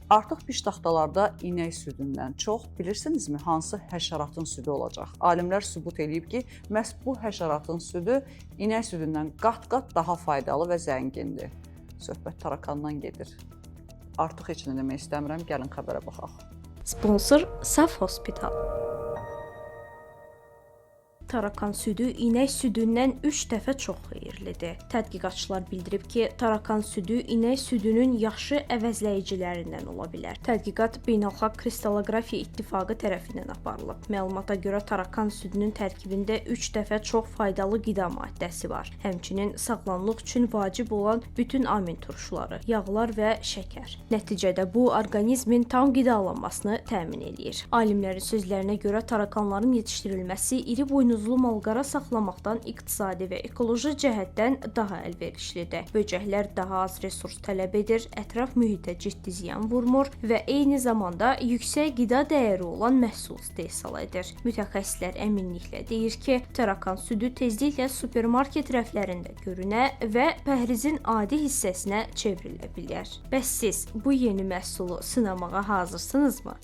Artıq piştaxtalarda inək südündən çox bilirsinizmi hansı həşəratın südü olacaq? Alimlər sübut edib ki, məhz bu həşəratın südü inək südündən qat-qat daha faydalı və zəngindir. Söhbət tarakandan gedir. Artıq heç nə demək istəmirəm, gəlin xəbərə baxaq. Sponsor Saf Hospital. Tarakan südü inək südündən 3 dəfə çox xeyirlidir. Tədqiqatçılar bildirib ki, tarakan südü inək südünün yaxşı əvəzləyicilərindən ola bilər. Tədqiqat Beynəlxalq Kristallografiya İttifaqı tərəfindən aparılıb. Məlumata görə tarakan südünün tərkibində 3 dəfə çox faydalı qida maddəsi var. Həmçinin sağlamlıq üçün vacib olan bütün amin turşuları, yağlar və şəkər. Nəticədə bu orqanizmin tam qidalanmasını təmin eləyir. Alimlərin sözlərinə görə tarakanların yetişdirilməsi iri buynuzlu malqara saxlamaqdan iqtisadi və ekoloji cəhətdən daha əlverişlidir. Böcəklər daha az resurs tələb edir, ətraf mühitə ciddi ziyan vurmur və eyni zamanda yüksək qida dəyəri olan məhsul istehsal edir. Mütəxəssislər əminliklə deyir ki, tarakan südü tezliklə supermarket rəflərində görünə və pəhrizin adi hissəsinə çevrilə bilər. Bəs siz bu yeni məhsulu sınamağa hazırsınızmı?